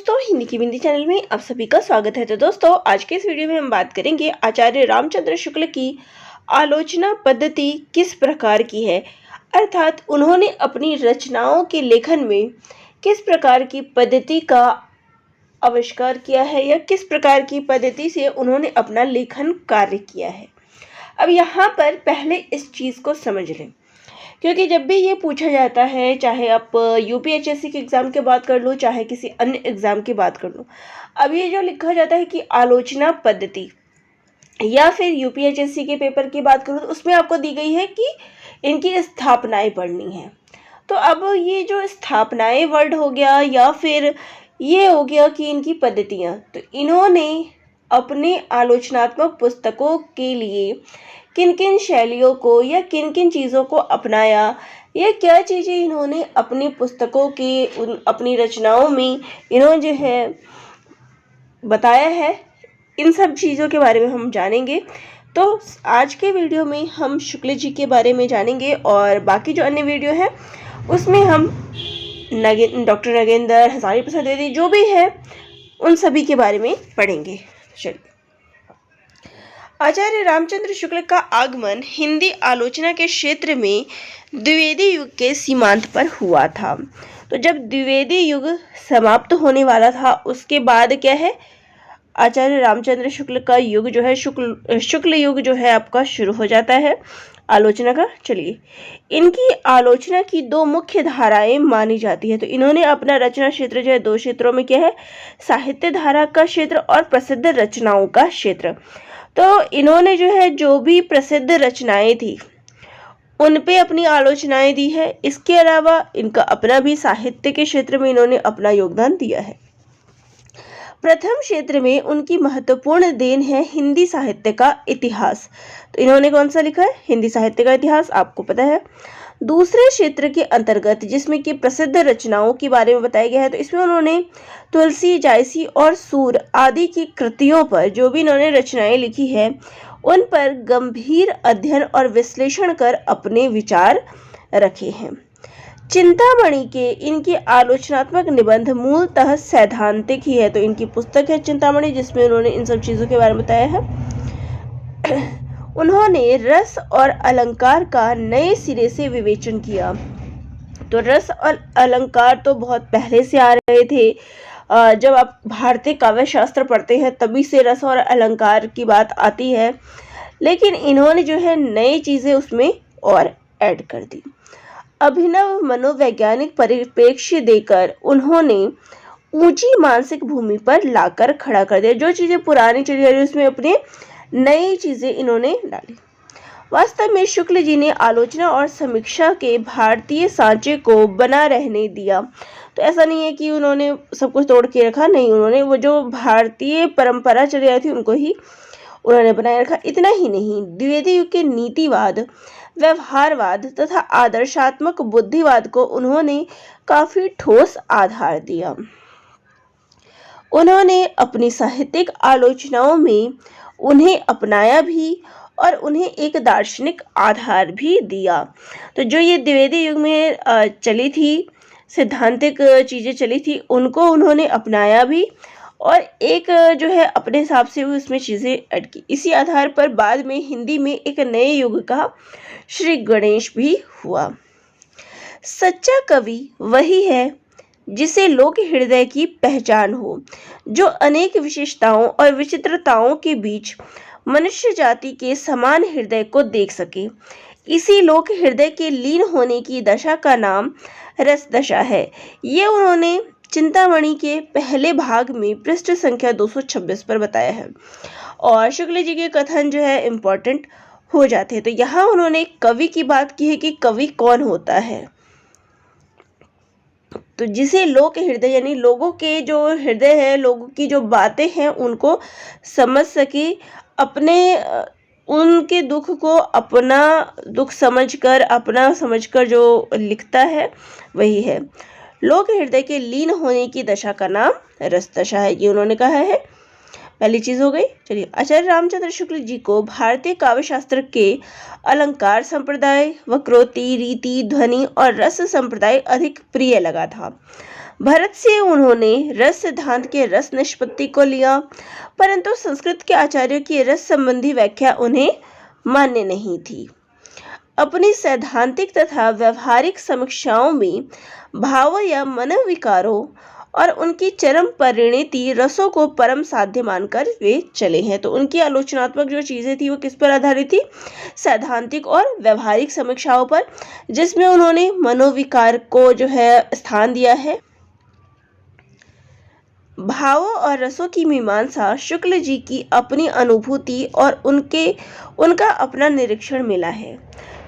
दोस्तों, हिंदी की बिंदी चैनल में आप सभी का स्वागत है। तो दोस्तों, आज के इस वीडियो में हम बात करेंगे आचार्य रामचंद्र शुक्ल की आलोचना पद्धति किस प्रकार की है, अर्थात उन्होंने अपनी रचनाओं के लेखन में किस प्रकार की पद्धति का आविष्कार किया है या किस प्रकार की पद्धति से उन्होंने अपना लेखन कार्य किया है। अब यहाँ पर पहले इस चीज़ को समझ लें, क्योंकि जब भी ये पूछा जाता है, चाहे आप यूपीएचएससी के एग्ज़ाम की बात कर लो, चाहे किसी अन्य एग्ज़ाम की बात कर लो, अब ये जो लिखा जाता है कि आलोचना पद्धति, या फिर यूपीएचएससी के पेपर की बात करूँ तो उसमें आपको दी गई है कि इनकी स्थापनाएं पढ़नी है। तो अब ये जो स्थापनाएं वर्ड हो गया या फिर ये हो गया कि इनकी पद्धतियाँ, तो इन्होंने अपने आलोचनात्मक पुस्तकों के लिए किन किन शैलियों को या किन किन चीज़ों को अपनाया, या क्या चीज़ें इन्होंने अपनी पुस्तकों की अपनी रचनाओं में इन्होंने जो है बताया है, इन सब चीज़ों के बारे में हम जानेंगे। तो आज के वीडियो में हम शुक्ल जी के बारे में जानेंगे और बाकी जो अन्य वीडियो है उसमें हम डॉक्टर नगेंद्र, हजारी प्रसाद द्विवेदी जो भी है उन सभी के बारे में पढ़ेंगे। चलिए, आचार्य रामचंद्र शुक्ल का आगमन हिंदी आलोचना के क्षेत्र में द्विवेदी युग के सीमांत पर हुआ था। तो जब द्विवेदी युग समाप्त होने वाला था, उसके बाद क्या है, आचार्य रामचंद्र शुक्ल का युग जो है, शुक्ल युग जो है आपका शुरू हो जाता है आलोचना का। चलिए, इनकी आलोचना की दो मुख्य धाराएं मानी जाती है। तो इन्होंने अपना रचना क्षेत्र जो है दो क्षेत्रों में किया है, साहित्य धारा का क्षेत्र और प्रसिद्ध रचनाओं का क्षेत्र। तो इन्होंने जो है जो भी प्रसिद्ध रचनाएं थी उन पे अपनी आलोचनाएं दी है। इसके अलावा इनका अपना भी साहित्य के क्षेत्र में इन्होंने अपना योगदान दिया है। प्रथम क्षेत्र में उनकी महत्वपूर्ण देन है हिंदी साहित्य का इतिहास। तो इन्होंने कौन सा लिखा है, हिंदी साहित्य का इतिहास, आपको पता है। दूसरे क्षेत्र के अंतर्गत जिसमें कि प्रसिद्ध रचनाओं के बारे में बताया गया है, तो इसमें उन्होंने तुलसी, जायसी और सूर आदि की कृतियों पर जो भी इन्होंने रचनाएं लिखी है उन पर गंभीर अध्ययन और विश्लेषण कर अपने विचार रखे हैं। चिंतामणि के इनके आलोचनात्मक निबंध मूलतः सैद्धांतिक ही है। तो इनकी पुस्तक है चिंतामणि, जिसमें उन्होंने इन सब चीज़ों के बारे में बताया है। उन्होंने रस और अलंकार का नए सिरे से विवेचन किया। तो रस और अलंकार तो बहुत पहले से आ रहे थे, जब आप भारतीय काव्य शास्त्र पढ़ते हैं तभी से रस और अलंकार की बात आती है, लेकिन इन्होंने जो है नई चीज़ें उसमें और ऐड कर दी। अभिनव मनोवैज्ञानिक परिप्रेक्ष्य देकर उन्होंने ऊंची मानसिक भूमि पर लाकर खड़ा कर दिया। जो चीज़ें पुरानी चली आ रही उसमें अपने नई चीज़ें इन्होंने डाली। वास्तव में शुक्ल जी ने आलोचना और समीक्षा के भारतीय सांचे को बना रहने दिया। तो ऐसा नहीं है कि उन्होंने सब कुछ तोड़ के रखा, नहीं, उन्होंने वो जो भारतीय परंपरा चली आई थी उनको ही उन्होंने बनाए रखा। इतना ही नहीं, द्विवेदी युग के नीतिवाद, व्यवहारवाद तथा आदर्शात्मक बुद्धिवाद को उन्होंने काफी ठोस आधार दिया। उन्होंने अपनी साहित्यिक आलोचनाओं में उन्हें अपनाया भी और उन्हें एक दार्शनिक आधार भी दिया। तो जो ये द्विवेदी युग में चली थी, सिद्धांतिक चीज़ें चली थी, उनको उन्होंने अपनाया भी और एक जो है अपने हिसाब से भी उसमें चीज़ें ऐड की। इसी आधार पर बाद में हिंदी में एक नए युग का श्री गणेश भी हुआ। सच्चा कवि वही है जिसे लोक हृदय की पहचान हो, जो अनेक विशेषताओं और विचित्रताओं के बीच मनुष्य जाति के समान हृदय को देख सके। इसी लोक हृदय के लीन होने की दशा का नाम रस दशा है। ये उन्होंने चिंतामणि के पहले भाग में पृष्ठ संख्या 226 पर बताया है। और शुक्ल जी के कथन जो है इम्पोर्टेंट हो जाते हैं। तो यहाँ उन्होंने कवि की बात की है कि कवि कौन होता है, तो जिसे लोक हृदय यानी लोगों के जो हृदय है, लोगों की जो बातें हैं उनको समझ सके, अपने उनके दुख को अपना दुख समझकर, अपना समझकर जो लिखता है वही है। लोक हृदय के लीन होने की दशा का नाम रस दशा है, ये उन्होंने कहा है। पहली चीज हो गई। चलिए, आचार्य रामचंद्र शुक्ल जी को भारतीय काव्य शास्त्र के अलंकार संप्रदाय, वक्रोक्ति, रीति, ध्वनि और रस संप्रदाय अधिक प्रिय लगा था। भरत से उन्होंने रस सिद्धांत के रस निष्पत्ति को लिया, परंतु संस्कृत के आचार्यों की रस संबंधी व्याख्या उन्हें मान्य नहीं थी। अपनी सैद्धांतिक तथा व्यवहारिक समीक्षाओं में भाव या मनोविकारों और उनकी चरम परिणति रसों को परम साध्य मानकर वे चले हैं। तो उनकी आलोचनात्मक जो चीजें थी वो किस पर आधारित थी? सैद्धांतिक और व्यवहारिक समीक्षाओं पर, जिसमें उन्होंने मनोविकार को जो है स्थान दिया है। भावों और रसों की मीमांसा शुक्ल जी की अपनी अनुभूति और उनका अपना निरीक्षण मिला है।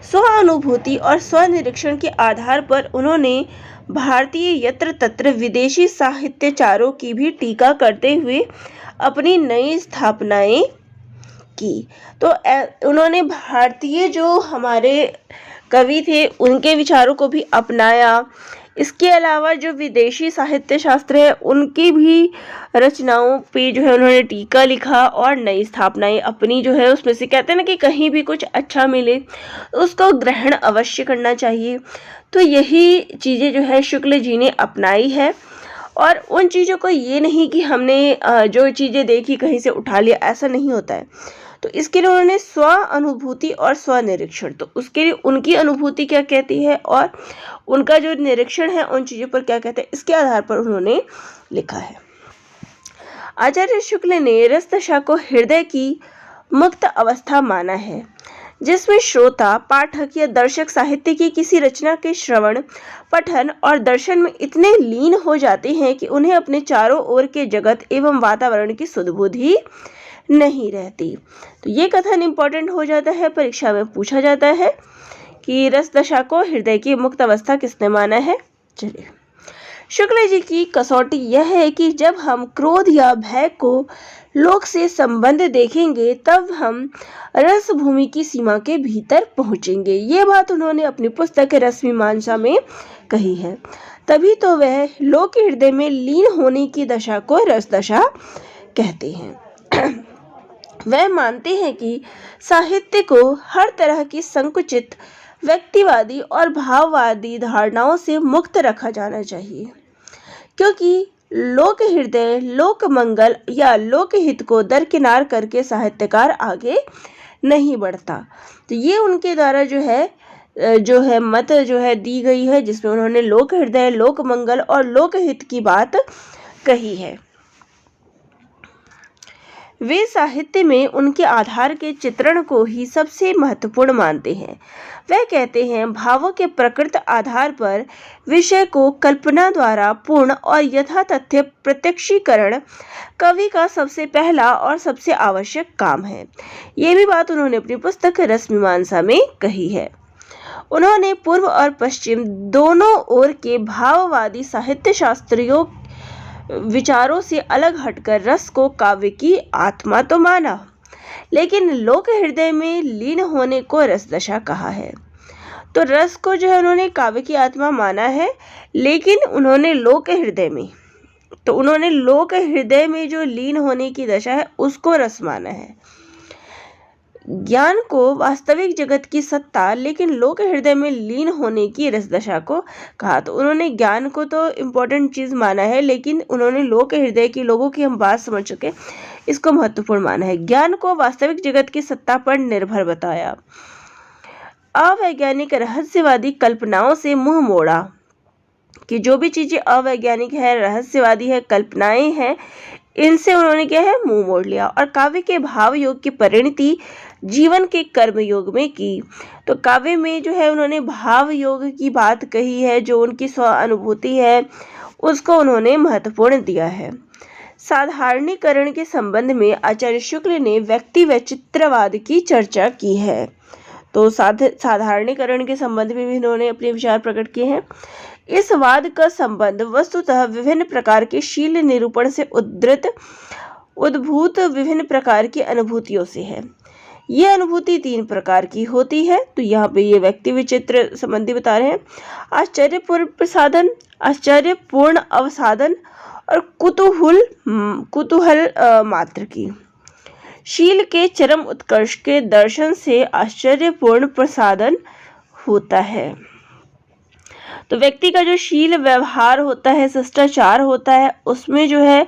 स्व अनुभूति और स्व निरीक्षण के आधार पर उन्होंने भारतीय यत्र तत्र विदेशी साहित्यचारों की भी टीका करते हुए अपनी नई स्थापनाएं की। तो उन्होंने भारतीय जो हमारे कवि थे उनके विचारों को भी अपनाया। इसके अलावा जो विदेशी साहित्य शास्त्र है उनकी भी रचनाओं पे जो है उन्होंने टीका लिखा और नई स्थापनाएं अपनी जो है, उसमें से कहते हैं ना कि कहीं भी कुछ अच्छा मिले उसको ग्रहण अवश्य करना चाहिए। तो यही चीज़ें जो है शुक्ल जी ने अपनाई है, और उन चीज़ों को ये नहीं कि हमने जो चीज़ें देखी कहीं से उठा लिया, ऐसा नहीं होता है। तो इसके लिए उन्होंने स्व अनुभूति और स्व निरीक्षण, तो उसके लिए उनकी अनुभूति क्या कहती है और उनका जो निरीक्षण है उन चीज़ों पर क्या कहते हैं, इसके आधार पर उन्होंने लिखा है। आचार्य शुक्ल ने रस दशा को हृदय की मुक्त अवस्था माना है, जिसमें श्रोता, पाठक या दर्शक साहित्य की किसी रचना के श्रवण, पठन और दर्शन में इतने लीन हो जाते हैं कि उन्हें अपने चारों ओर के जगत एवं वातावरण की सुध-बुध ही नहीं रहती। तो ये कथन इम्पोर्टेंट हो जाता है, परीक्षा में पूछा जाता है कि रस दशा को हृदय की मुक्त अवस्था किसने माना है। चलिए, शुक्ल जी की कसौटी यह है कि जब हम क्रोध या भय को लोक से संबंध देखेंगे तब हम रस भूमि की सीमा के भीतर पहुंचेंगे। ये बात उन्होंने अपनी पुस्तक रस मीमांसा में कही है। तभी तो वह लोक हृदय में लीन होने की दशा को रस दशा कहते हैं। वह मानते हैं कि साहित्य को हर तरह की संकुचित, व्यक्तिवादी और भाववादी धारणाओं से मुक्त रखा जाना चाहिए, क्योंकि लोक हृदय, लोक मंगल या लोक हित को दरकिनार करके साहित्यकार आगे नहीं बढ़ता। तो ये उनके द्वारा जो है मत जो है दी गई है, जिसमें उन्होंने लोक हृदय, लोक मंगल और लोक हित की बात कही है। वे साहित्य में उनके आधार के चित्रण को ही सबसे महत्वपूर्ण मानते हैं। वह कहते हैं, भावों के प्रकृत आधार पर विषय को कल्पना द्वारा पूर्ण और यथातथ्य प्रत्यक्षीकरण कवि का सबसे पहला और सबसे आवश्यक काम है। ये भी बात उन्होंने अपनी पुस्तक रस मीमांसा में कही है। उन्होंने पूर्व और पश्चिम दोनों ओर के भाववादी साहित्य शास्त्रियों विचारों से अलग हटकर रस को काव्य की आत्मा तो माना, लेकिन लोक हृदय में लीन होने को रस दशा कहा है। तो रस को जो है उन्होंने काव्य की आत्मा माना है, लेकिन उन्होंने लोक हृदय में जो लीन होने की दशा है उसको रस माना है। ज्ञान को वास्तविक जगत की सत्ता, लेकिन लोक हृदय में लीन होने की रस दशा को कहा। तो उन्होंने ज्ञान को तो इम्पोर्टेंट चीज माना है, लेकिन उन्होंने लोक हृदय की, लोगों की हम बात समझ चुके, इसको महत्वपूर्ण माना है। ज्ञान को वास्तविक जगत की सत्ता पर निर्भर बताया। अवैज्ञानिक रहस्यवादी कल्पनाओं से मुंह मोड़ा, कि जो भी चीजें अवैज्ञानिक है, रहस्यवादी है, कल्पनाएं हैं, इनसे उन्होंने क्या है मुंह मोड़ लिया, और काव्य के भाव योग की परिणति जीवन के कर्म योग में की। तो काव्य में जो है उन्होंने भाव योग की बात कही है, जो उनकी स्व अनुभूति है उसको उन्होंने महत्वपूर्ण दिया है। साधारणीकरण के संबंध में आचार्य शुक्ल ने व्यक्ति वैचित्रवाद की चर्चा की है। तो साधारणीकरण के संबंध में भी इन्होंने अपने विचार प्रकट किए हैं। इस वाद का संबंध वस्तुतः विभिन्न प्रकार के शील निरूपण से उद्भूत विभिन्न प्रकार की अनुभूतियों से है। ये अनुभूति 3 प्रकार की होती है। तो यहाँ पे ये व्यक्ति विचित्र संबंधी बता रहे हैं, आश्चर्यपूर्ण अवसादन और कुतूहल मात्र की। शील के चरम उत्कर्ष के दर्शन से आश्चर्यपूर्ण प्रसादन होता है। तो व्यक्ति का जो शील व्यवहार होता है, शिष्टाचार होता है, उसमें जो है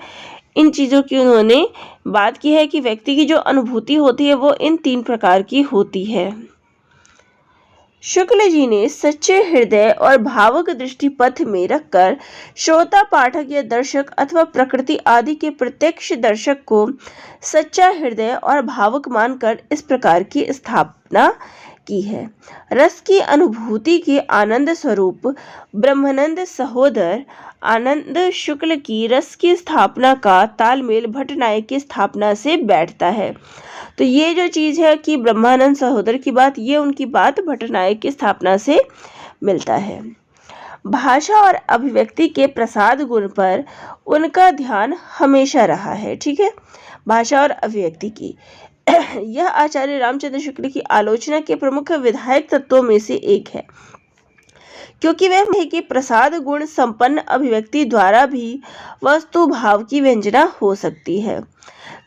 इन चीज़ों की उन्होंने बात की है कि व्यक्ति की जो अनुभूति होती है वो इन 3 प्रकार की होती है। शुक्ल जी ने सच्चे हृदय और भावुक दृष्टि पथ में रखकर श्रोता, पाठक या दर्शक अथवा प्रकृति आदि के प्रत्यक्ष दर्शक को सच्चा हृदय और भावुक मानकर इस प्रकार की स्थापना की है। रस की अनुभूति के आनंद स्वरूप ब्रह्मानंद सहोदर आनंद शुक्ल की रस की स्थापना का तालमेल भट्टनायक की स्थापना से बैठता है। तो ये जो चीज़ है कि ब्रह्मानंद सहोदर की बात, ये उनकी बात भट्टनायक की स्थापना से मिलता है। भाषा और अभिव्यक्ति के प्रसाद गुण पर उनका ध्यान हमेशा रहा है। ठीक है, भाषा और अभिव्यक्ति की यह आचार्य रामचंद्र शुक्ल की आलोचना के प्रमुख विधायक तत्वों में से एक है, क्योंकि वह कि प्रसाद गुण संपन्न अभिव्यक्ति द्वारा भी वस्तु भाव की व्यंजना हो सकती है।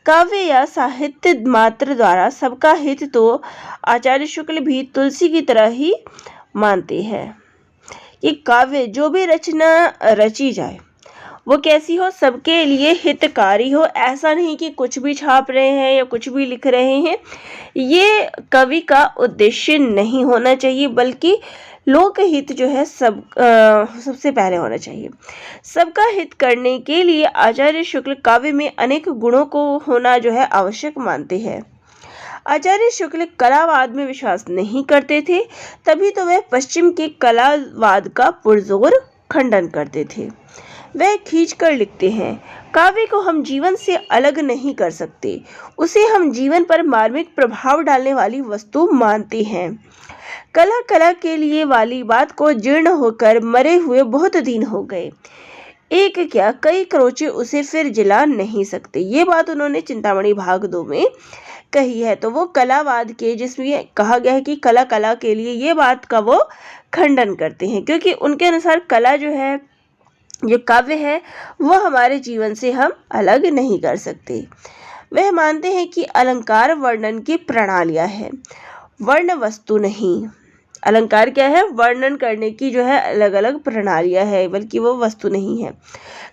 काव्य या साहित्य मात्र द्वारा सबका हित तो आचार्य शुक्ल भी तुलसी की तरह ही मानते हैं कि काव्य जो भी रचना रची जाए वो कैसी हो, सबके लिए हितकारी हो। ऐसा नहीं कि कुछ भी छाप रहे हैं या कुछ भी लिख रहे हैं, ये कवि का उद्देश्य नहीं होना चाहिए, बल्कि लोक हित जो है सबसे पहले होना चाहिए। सबका हित करने के लिए आचार्य शुक्ल काव्य में अनेक गुणों को होना जो है आवश्यक मानते हैं। आचार्य शुक्ल कलावाद में विश्वास नहीं करते थे, तभी तो वह पश्चिम के कलावाद का पुरजोर खंडन करते थे। वह खींच कर लिखते हैं, काव्य को हम जीवन से अलग नहीं कर सकते, उसे हम जीवन पर मार्मिक प्रभाव डालने वाली वस्तु मानते हैं। कला के लिए वाली बात को जीर्ण होकर मरे हुए बहुत दिन हो गए, एक क्या कई क्रोचे उसे फिर जला नहीं सकते। ये बात उन्होंने चिंतामणि भाग 2 में कही है। तो वो कलावाद के, जिसमें कहा गया है कि कला के लिए, ये बात का वो खंडन करते हैं, क्योंकि उनके अनुसार कला जो है, जो काव्य है, वह हमारे जीवन से हम अलग नहीं कर सकते। वह मानते हैं कि अलंकार वर्णन की प्रणालियाँ है, वर्ण वस्तु नहीं। अलंकार क्या है? वर्णन करने की जो है अलग अलग प्रणालियाँ है, बल्कि वो वस्तु नहीं है।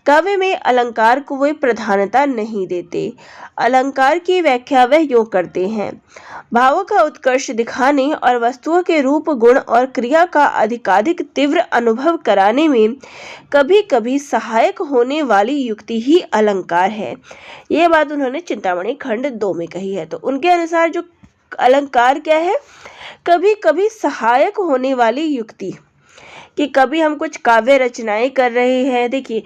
काव्य में अलंकार को वे प्रधानता नहीं देते। अलंकार की व्याख्या वह यूँ करते हैं, भावों का उत्कर्ष दिखाने और वस्तुओं के रूप, गुण और क्रिया का अधिकाधिक तीव्र अनुभव कराने में कभी कभी सहायक होने वाली युक्ति ही अलंकार है। ये बात उन्होंने चिंतामणि खंड 2 में कही है। तो उनके अनुसार जो अलंकार क्या है? कभी कभी सहायक होने वाली युक्ति, कि कभी हम कुछ काव्य रचनाएं कर रहे हैं। देखिए,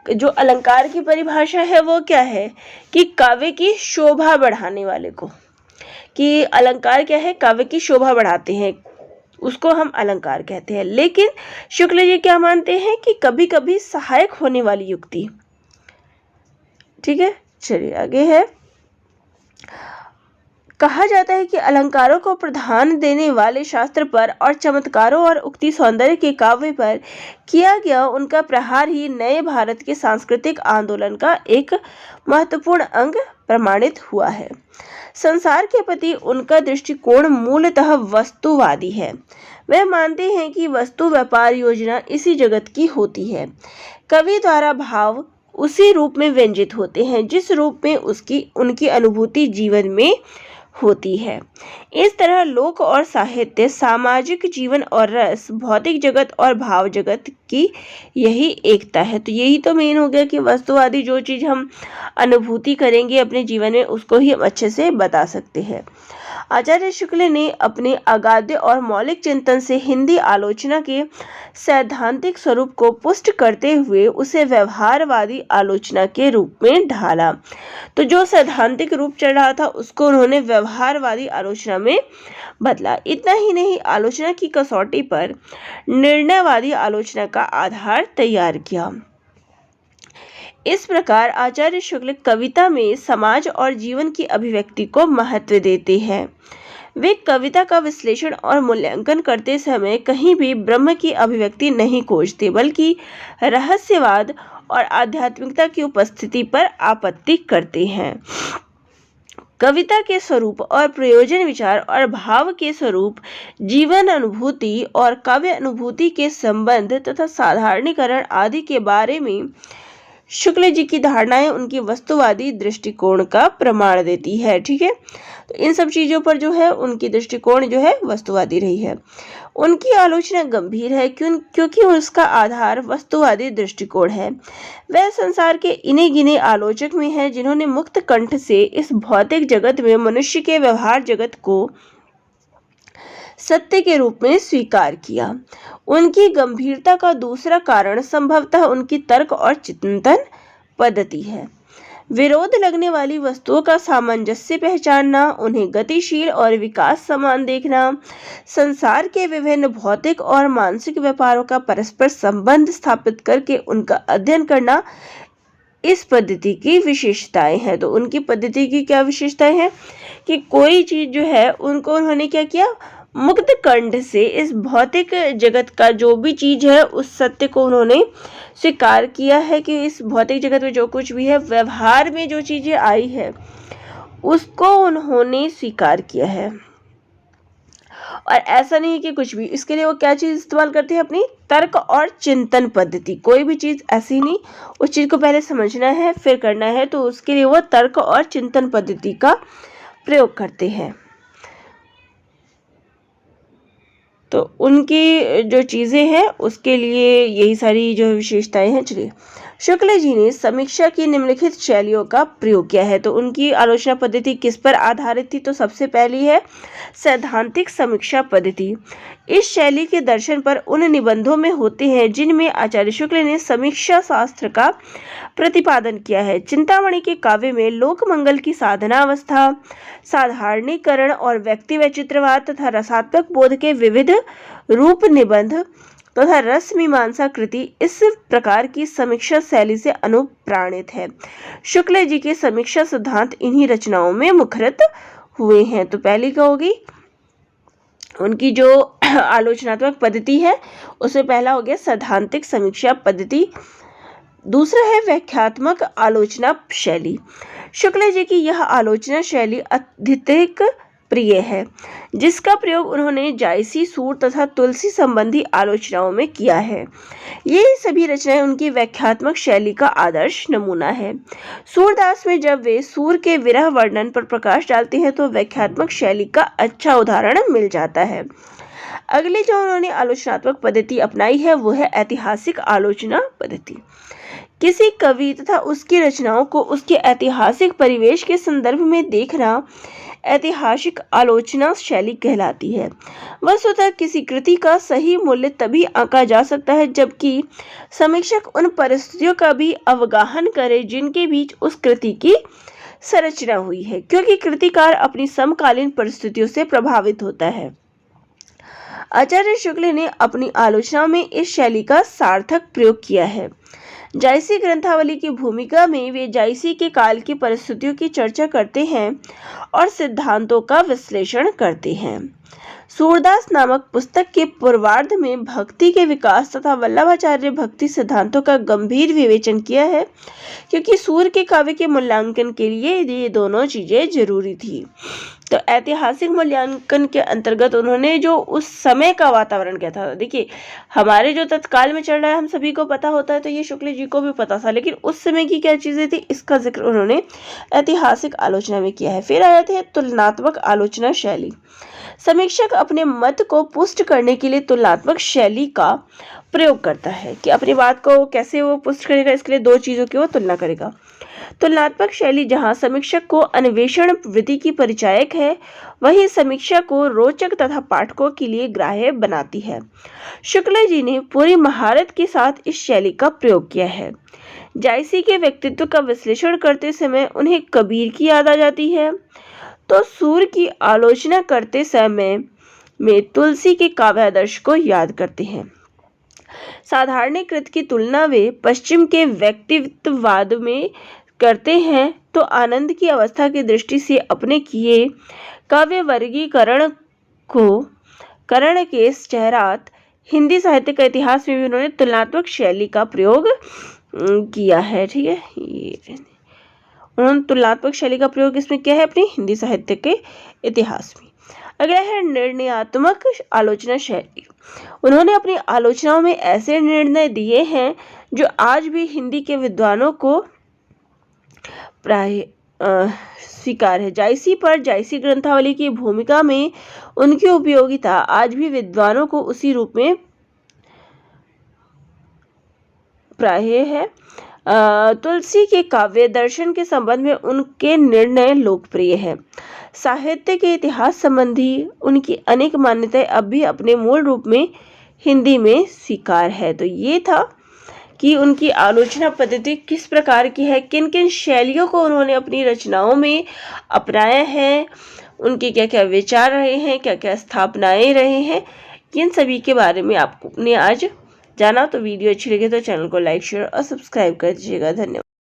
जो अलंकार की परिभाषा है वो क्या है कि काव्य की शोभा बढ़ाने वाले को, कि अलंकार क्या है? काव्य की शोभा बढ़ाते हैं, उसको हम अलंकार कहते हैं। लेकिन शुक्ल जी क्या मानते हैं कि कभी कभी सहायक होने वाली युक्ति। ठीक है, चलिए आगे है। कहा जाता है कि अलंकारों को प्रधान देने वाले शास्त्र पर और चमत्कारों और उक्ति सौंदर्य के काव्य पर किया गया उनका प्रहार ही नए भारत के सांस्कृतिक आंदोलन का एक महत्वपूर्ण अंग प्रमाणित हुआ है। संसार के प्रति उनका दृष्टिकोण मूलतः वस्तुवादी है। वह मानते हैं कि वस्तु व्यापार योजना इसी जगत की होती है। कवि द्वारा भाव उसी रूप में व्यंजित होते हैं जिस रूप में उनकी अनुभूति जीवन में होती है। इस तरह लोक और साहित्य, सामाजिक जीवन और रस, भौतिक जगत और भाव जगत की यही एकता है। तो यही तो मेन हो गया कि वस्तुवादी जो चीज़ हम अनुभूति करेंगे अपने जीवन में, उसको ही हम अच्छे से बता सकते हैं। आचार्य शुक्ल ने अपने अगाध्य और मौलिक चिंतन से हिंदी आलोचना के सैद्धांतिक स्वरूप को पुष्ट करते हुए उसे व्यवहारवादी आलोचना के रूप में ढाला। तो जो सैद्धांतिक रूप चल रहा था उसको उन्होंने व्यवहारवादी आलोचना में बदला। इतना ही नहीं, आलोचना की कसौटी पर निर्णयवादी आलोचना का आधार तैयार किया। इस प्रकार आचार्य शुक्ल कविता में समाज और जीवन की अभिव्यक्ति को महत्व देते हैं। वे कविता का विश्लेषण और मूल्यांकन करते समय कहीं भी ब्रह्म की अभिव्यक्ति नहीं खोजते, बल्कि रहस्यवाद और आध्यात्मिकता की उपस्थिति पर आपत्ति करते हैं। कविता के स्वरूप और प्रयोजन, विचार और भाव के स्वरूप, जीवन अनुभूति और काव्य अनुभूति के संबंध तथा साधारणीकरण आदि के बारे में शुक्ल जी की धारणाएं उनकी वस्तुवादी दृष्टिकोण का प्रमाण देती है। ठीक है, तो इन सब चीजों पर जो है उनकी दृष्टिकोण जो है वस्तुवादी रही है। उनकी आलोचना गंभीर है क्योंकि उसका आधार वस्तुवादी दृष्टिकोण है। वह संसार के इन्हीं गिने आलोचक में है जिन्होंने मुक्त कंठ से इस भौतिक जगत में मनुष्य के व्यवहार जगत को सत्य के रूप में स्वीकार किया। उनकी गंभीरता का दूसरा कारण संभवतः उनकी तर्क और चिंतन पद्धति है। विरोध लगने वाली वस्तुओं का सामंजस्य पहचानना, उन्हें गतिशील और विकास समान देखना, संसार के विभिन्न भौतिक और मानसिक व्यापारों का परस्पर संबंध स्थापित करके उनका अध्ययन करना इस पद्धति की विशेषताएं हैं। तो उनकी पद्धति की क्या विशेषताएं हैं कि कोई चीज जो है उनको उन्होंने क्या किया, मुक्त कंठ से इस भौतिक जगत का जो भी चीज है उस सत्य को उन्होंने स्वीकार किया है कि इस भौतिक जगत में जो कुछ भी है, व्यवहार में जो चीजें आई है उसको उन्होंने स्वीकार किया है। और ऐसा नहीं कि कुछ भी, इसके लिए वो क्या चीज इस्तेमाल करते हैं, अपनी तर्क और चिंतन पद्धति। कोई भी चीज ऐसी नहीं, उस चीज को पहले समझना है फिर करना है, तो उसके लिए वो तर्क और चिंतन पद्धति का प्रयोग करते हैं। तो उनकी जो चीजें हैं उसके लिए यही सारी जो विशेषताएं हैं। चलिए, शुक्ल जी ने समीक्षा की निम्नलिखित शैलियों का प्रयोग किया है। तो उनकी आलोचना पद्धति किस पर आधारित थी, तो सबसे पहली है सैद्धांतिक समीक्षा पद्धति। इस शैली के दर्शन पर उन निबंधों में होते हैं जिनमें आचार्य शुक्ल ने समीक्षा शास्त्र का प्रतिपादन किया है। चिंतामणि के काव्य में लोक मंगल की साधना अवस्था, साधारणीकरण और व्यक्ति वैचित्रवाद तथा रसात्मक बोध के विविध रूप निबंध तथा रस मीमांसा कृति इस प्रकार की समीक्षा शैली से अनुप्राणित है। शुक्ल जी के समीक्षा सिद्धांत इन्हीं रचनाओं में मुखरित हुए हैं। तो पहली क्या होगी, उनकी जो आलोचनात्मक पद्धति है उसमें पहला हो गया सैद्धांतिक समीक्षा पद्धति। दूसरा है व्याख्यात्मक आलोचना शैली। शुक्ल जी की यह आलोचना शैली अत्यधिक प्रिय है, जिसका प्रयोग उन्होंने जायसी, सूर तथा तुलसी संबंधी आलोचनाओं में किया है। ये सभी रचनाएं उनकी व्याख्यात्मक शैली का आदर्श नमूना है। सूरदास में जब वे सूर के विरह वर्णन पर प्रकाश डालते हैं तो व्याख्यात्मक शैली का अच्छा उदाहरण मिल जाता है। अगली जो उन्होंने आलोचनात्मक पद्धति अपनाई है वो है ऐतिहासिक आलोचना पद्धति। किसी कवि तथा उसकी रचनाओं को उसके ऐतिहासिक परिवेश के संदर्भ में देखना ऐतिहासिक आलोचना शैली कहलाती है। वस्तुतः किसी कृति का सही मूल्य तभी आंका जा सकता है जबकि समीक्षक उन परिस्थितियों का भी अवगाहन करे जिनके बीच उस कृति की संरचना हुई है, क्योंकि कृतिकार अपनी समकालीन परिस्थितियों से प्रभावित होता है। आचार्य शुक्ल ने अपनी आलोचना में इस शैली का सार्थक प्रयोग किया है। जायसी ग्रंथावली की भूमिका में वे जायसी के काल की परिस्थितियों की चर्चा करते हैं और सिद्धांतों का विश्लेषण करते हैं। सूरदास नामक पुस्तक के पूर्वार्ध में भक्ति के विकास तथा वल्लभाचार्य भक्ति सिद्धांतों का गंभीर विवेचन किया है, क्योंकि सूर के काव्य के मूल्यांकन के लिए ये दोनों चीजें जरूरी थी। तो ऐतिहासिक मूल्यांकन के अंतर्गत उन्होंने जो उस समय का वातावरण क्या था, देखिए हमारे जो तत्काल में चल रहा है हम सभी को पता होता है, तो ये शुक्ल जी को भी पता था, लेकिन उस समय की क्या चीजें थी इसका जिक्र उन्होंने ऐतिहासिक आलोचना में किया है। फिर आए थे तुलनात्मक आलोचना शैली। समीक्षक अपने मत को पुष्ट करने के लिए तुलनात्मक शैली का प्रयोग करता है कि अपनी बात को कैसे वो पुष्ट करेगा, इसके लिए दो चीजों की वो तुलना करेगा। तुलनात्मक शैली जहां समीक्षक को अन्वेषण वृत्ति की परिचायक है, वहीं समीक्षा को रोचक तथा पाठकों के लिए ग्राह्य बनाती है। शुक्ल जी ने पूरी महारत के साथ इस शैली का प्रयोग किया है। जायसी के व्यक्तित्व का विश्लेषण करते समय उन्हें कबीर की याद आ जाती है, तो सूर की आलोचना करते समय में तुलसी के काव्यादर्श को याद करते हैं। साधारणीकृत की तुलना वे पश्चिम के व्यक्तित्ववाद में करते हैं, तो आनंद की अवस्था की दृष्टि से अपने किए काव्य वर्गीकरण को करण के चेहरात हिंदी साहित्य का इतिहास में भी उन्होंने तुलनात्मक शैली का प्रयोग किया है। ठीक है, उन्होंने तुलनात्मक शैली का प्रयोग इसमें किया है अपनी हिंदी साहित्य के इतिहास में। अगला है निर्णयात्मक आलोचना शैली। उन्होंने अपनी आलोचनाओं में ऐसे निर्णय दिए हैं जो आज भी हिंदी के विद्वानों को प्राय स्वीकार है। जायसी पर जायसी ग्रंथावली की भूमिका में उनकी उपयोगिता आज भी विद्वानों को उसी रूप में प्राय है। तुलसी के काव्य दर्शन के संबंध में उनके निर्णय लोकप्रिय है। साहित्य के इतिहास संबंधी उनकी अनेक मान्यताएं अब भी अपने मूल रूप में हिंदी में स्वीकार है। तो ये था कि उनकी आलोचना पद्धति किस प्रकार की है, किन किन शैलियों को उन्होंने अपनी रचनाओं में अपनाया है, उनके क्या क्या विचार रहे हैं, क्या क्या स्थापनाएं रहे हैं, इन सभी के बारे में आपने आज जाना। तो वीडियो अच्छी लगे तो चैनल को लाइक शेयर और सब्सक्राइब कर दीजिएगा। धन्यवाद।